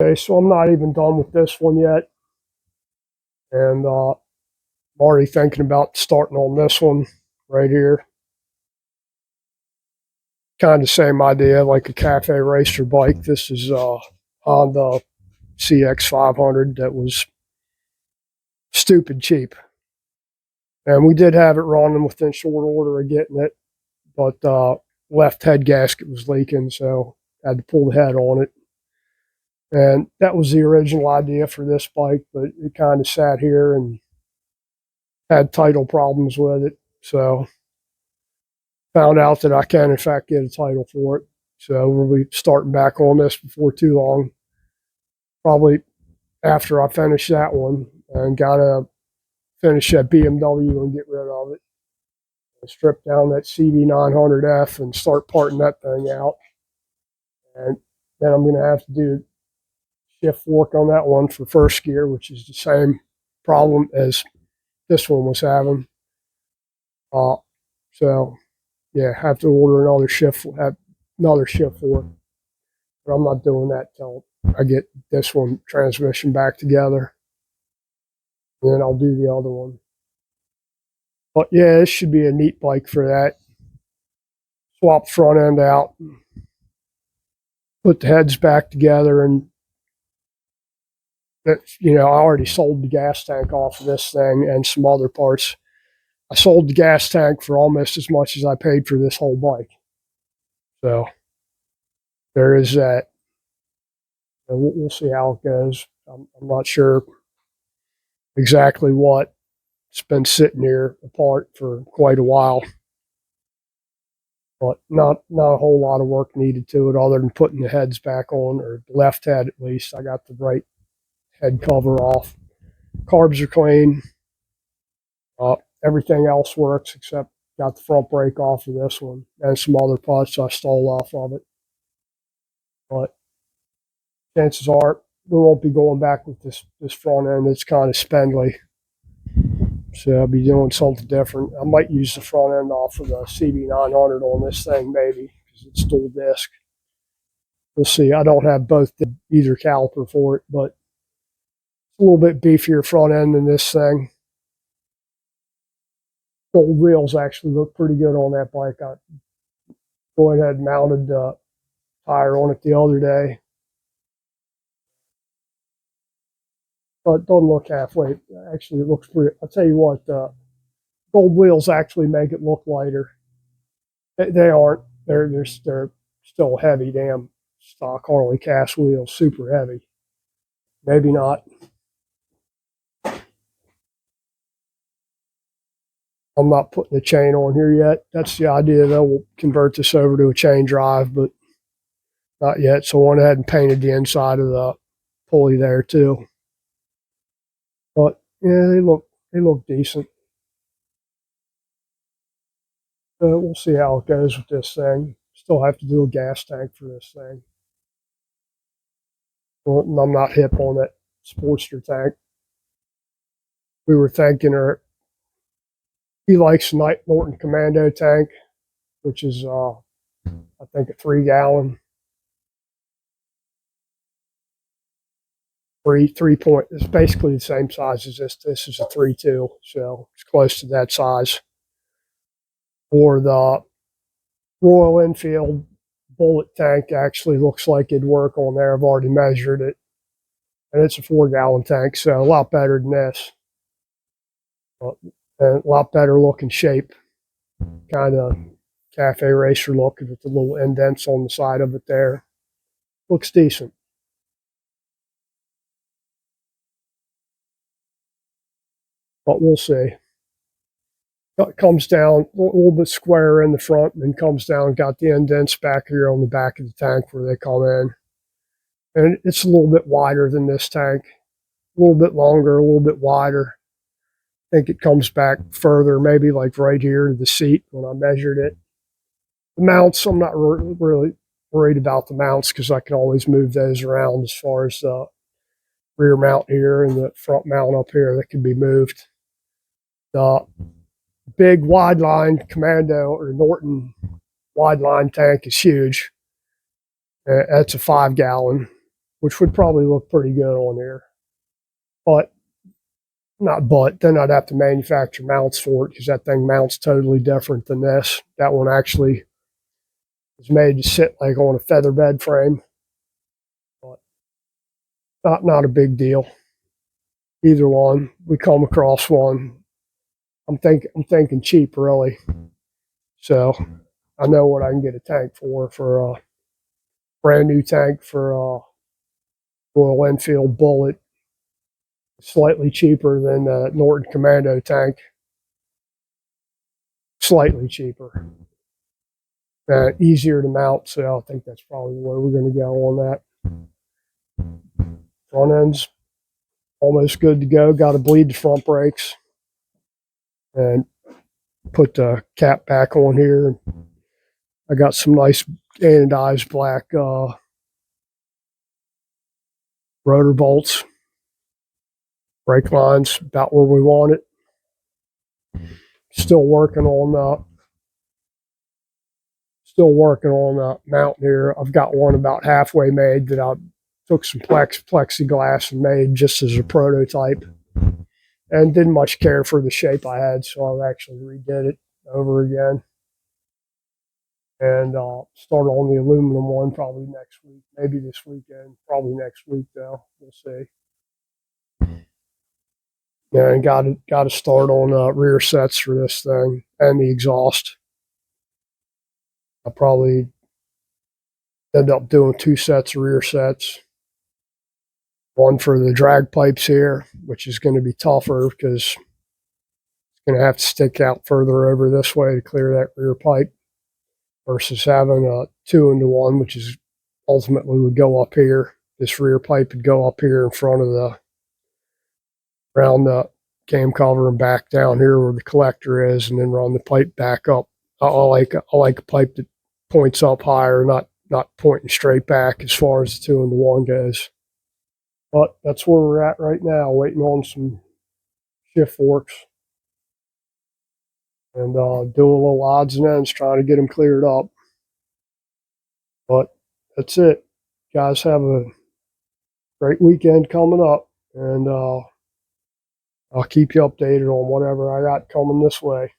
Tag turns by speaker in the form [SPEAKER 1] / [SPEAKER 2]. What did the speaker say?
[SPEAKER 1] Okay, so I'm not even done with this one yet, and I'm already thinking about starting on this one right here. Kind of same idea, like a cafe racer bike. This is Honda CX500 that was stupid cheap, and we did have it running within short order of getting it, but left head gasket was leaking, so I had to pull the head on it. And that was the original idea for this bike, but it kind of sat here and had title problems with it. So found out that I can, in fact, get a title for it. So we'll be starting back on this before too long. Probably after I finish that one, and gotta finish that BMW and get rid of it. Strip down that CV900F and start parting that thing out. And then I'm gonna have to do shift work on that one for first gear, which is the same problem as this one was having. So yeah, have to order another shift for it. But I'm not doing that till I get this one transmission back together. And then I'll do the other one. But yeah, this should be a neat bike for that. Swap the front end out, put the heads back together, and that, I already sold the gas tank off of this thing and some other parts. I sold the gas tank for almost as much as I paid for this whole bike. So there is that. And we'll see how it goes. I'm not sure exactly what. It's been sitting here apart for quite a while, but not a whole lot of work needed to it other than putting the heads back on, or the left head at least. I got the right head cover off. Carbs are clean. Everything else works except got the front brake off of this one and some other parts I stole off of it. But chances are we won't be going back with this front end. It's kind of spindly. So I'll be doing something different. I might use the front end off of the CB900 on this thing, maybe, because it's dual disc. We'll see. I don't have either caliper for it, but it's a little bit beefier front end than this thing. Gold wheels actually look pretty good on that bike. I went ahead and mounted the tire on it the other day. But it doesn't look halfway. Actually, it looks pretty. I'll tell you what, gold wheels actually make it look lighter. They aren't. They're still heavy. Damn stock Harley cast wheels, super heavy. Maybe not. I'm not putting a chain on here yet. That's the idea, though. We'll convert this over to a chain drive, but not yet. So I went ahead and painted the inside of the pulley there too. But yeah, they look decent. We'll see how it goes with this thing. Still have to do a gas tank for this thing. Well, I'm not hip on that Sportster tank. We were thinking, or he likes Knight Norton Commando tank, which is I think a 3-gallon. Three point. It's basically the same size as this. This is a 3.2, so it's close to that size. Or the Royal Enfield bullet tank actually looks like it'd work on there. I've already measured it, and it's a 4-gallon tank, so a lot better than this. And a lot better looking shape, kind of cafe racer look with the little indents on the side of it there. Looks decent. But we'll see. It comes down a little bit square in the front and then comes down, got the indents back here on the back of the tank where they come in. And it's a little bit wider than this tank, a little bit longer, a little bit wider. I think it comes back further, maybe like right here to the seat when I measured it. The mounts, I'm not really worried about the mounts because I can always move those around as far as the rear mount here and the front mount up here that can be moved. The big wide line Commando or Norton wide line tank is huge. That's a 5-gallon. which would probably look pretty good on there. But then I'd have to manufacture mounts for it because that thing mounts totally different than this. That one actually is made to sit like on a feather bed frame, but not a big deal. Either one, we come across one. I'm thinking cheap really. So I know what I can get a tank for a brand new tank for a Royal Enfield Bullet, slightly cheaper than the Norton Commando tank, slightly cheaper. Easier to mount, so I think that's probably where we're going to go on that. Front end's almost good to go. Got to bleed the front brakes and put the cap back on here. I got some nice anodized black rotor bolts. Brake lines about where we want it. Still working on mounting here. I've got one about halfway made that I took some plexiglass and made just as a prototype, and didn't much care for the shape I had, so I actually redid it over again. And start on the aluminum one probably next week, maybe this weekend, probably next week though. We'll see. And got to start on rear sets for this thing and the exhaust. I'll probably end up doing 2 sets of rear sets. One for the drag pipes here, which is going to be tougher because it's going to have to stick out further over this way to clear that rear pipe, versus having a 2-into-1, which is ultimately would go up here. This rear pipe would go up here in front of around the cam cover and back down here where the collector is, and then run the pipe back up. I like a pipe that points up higher, not pointing straight back as far as the 2-into-1 goes. But that's where we're at right now, waiting on some shift forks and doing a little odds and ends, trying to get them cleared up. But that's it. Guys, have a great weekend coming up, and I'll keep you updated on whatever I got coming this way.